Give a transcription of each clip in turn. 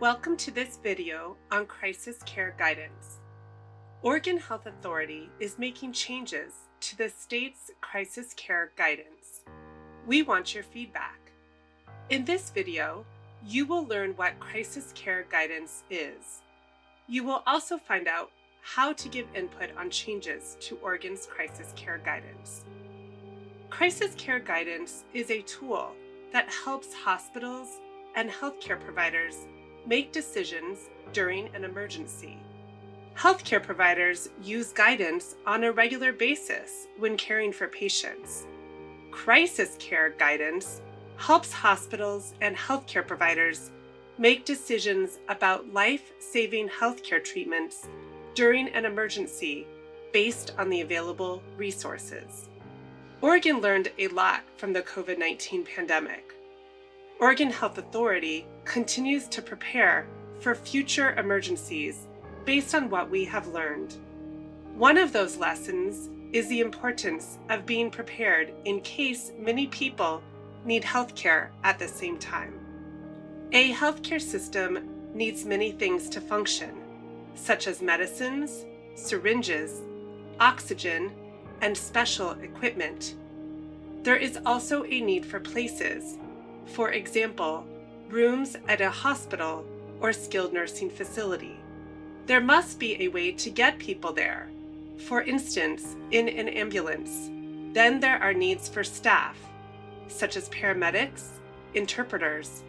Welcome to this video on crisis care guidance. Oregon Health Authority is making changes to the state's crisis care guidance. We want your feedback. In this video, you will learn what crisis care guidance is. You will also find out how to give input on changes to Oregon's crisis care guidance. Crisis care guidance is a tool that helps hospitals and healthcare providers make decisions during an emergency. Healthcare providers use guidance on a regular basis when caring for patients. Crisis care guidance helps hospitals and healthcare providers make decisions about life-saving healthcare treatments during an emergency based on the available resources. Oregon learned a lot from the COVID-19 pandemic. Oregon Health Authority continues to prepare for future emergencies based on what we have learned. One of those lessons is the importance of being prepared in case many people need healthcare at the same time. A healthcare system needs many things to function, such as medicines, syringes, oxygen, and special equipment. There is also a need for places. For example, rooms at a hospital or skilled nursing facility. There must be a way to get people there, for instance, in an ambulance. Then there are needs for staff, such as paramedics, interpreters,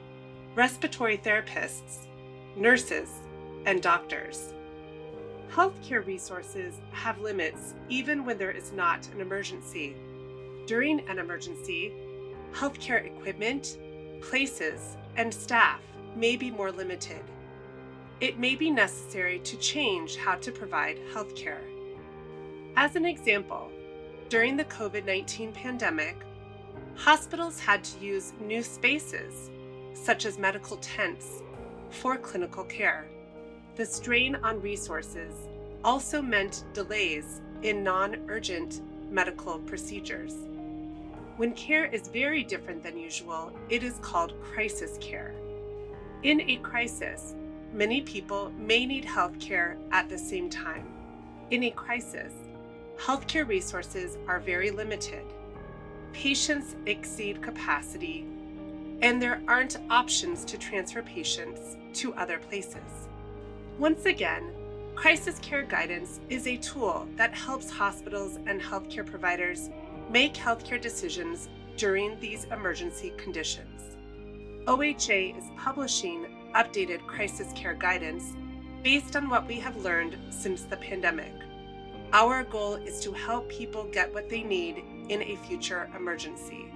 respiratory therapists, nurses, and doctors. Healthcare resources have limits even when there is not an emergency. During an emergency, healthcare equipment, places, and staff may be more limited. It may be necessary to change how to provide healthcare. As an example, during the COVID-19 pandemic, hospitals had to use new spaces, such as medical tents, for clinical care. The strain on resources also meant delays in non-urgent medical procedures. When care is very different than usual, it is called crisis care. In a crisis, many people may need health care at the same time. In a crisis, healthcare resources are very limited. Patients exceed capacity, and there aren't options to transfer patients to other places. Once again, crisis care guidance is a tool that helps hospitals and healthcare providers make healthcare decisions during these emergency conditions. OHA is publishing updated crisis care guidance based on what we have learned since the pandemic. Our goal is to help people get what they need in a future emergency.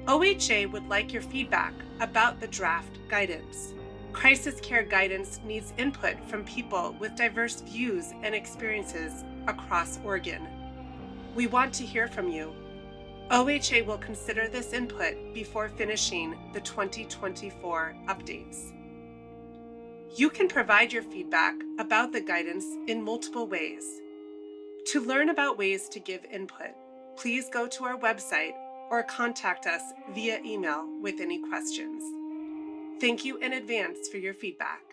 OHA would like your feedback about the draft guidance. Crisis care guidance needs input from people with diverse views and experiences across Oregon. We want to hear from you. OHA will consider this input before finishing the 2024 updates. You can provide your feedback about the guidance in multiple ways. To learn about ways to give input, please go to our website or contact us via email with any questions. Thank you in advance for your feedback.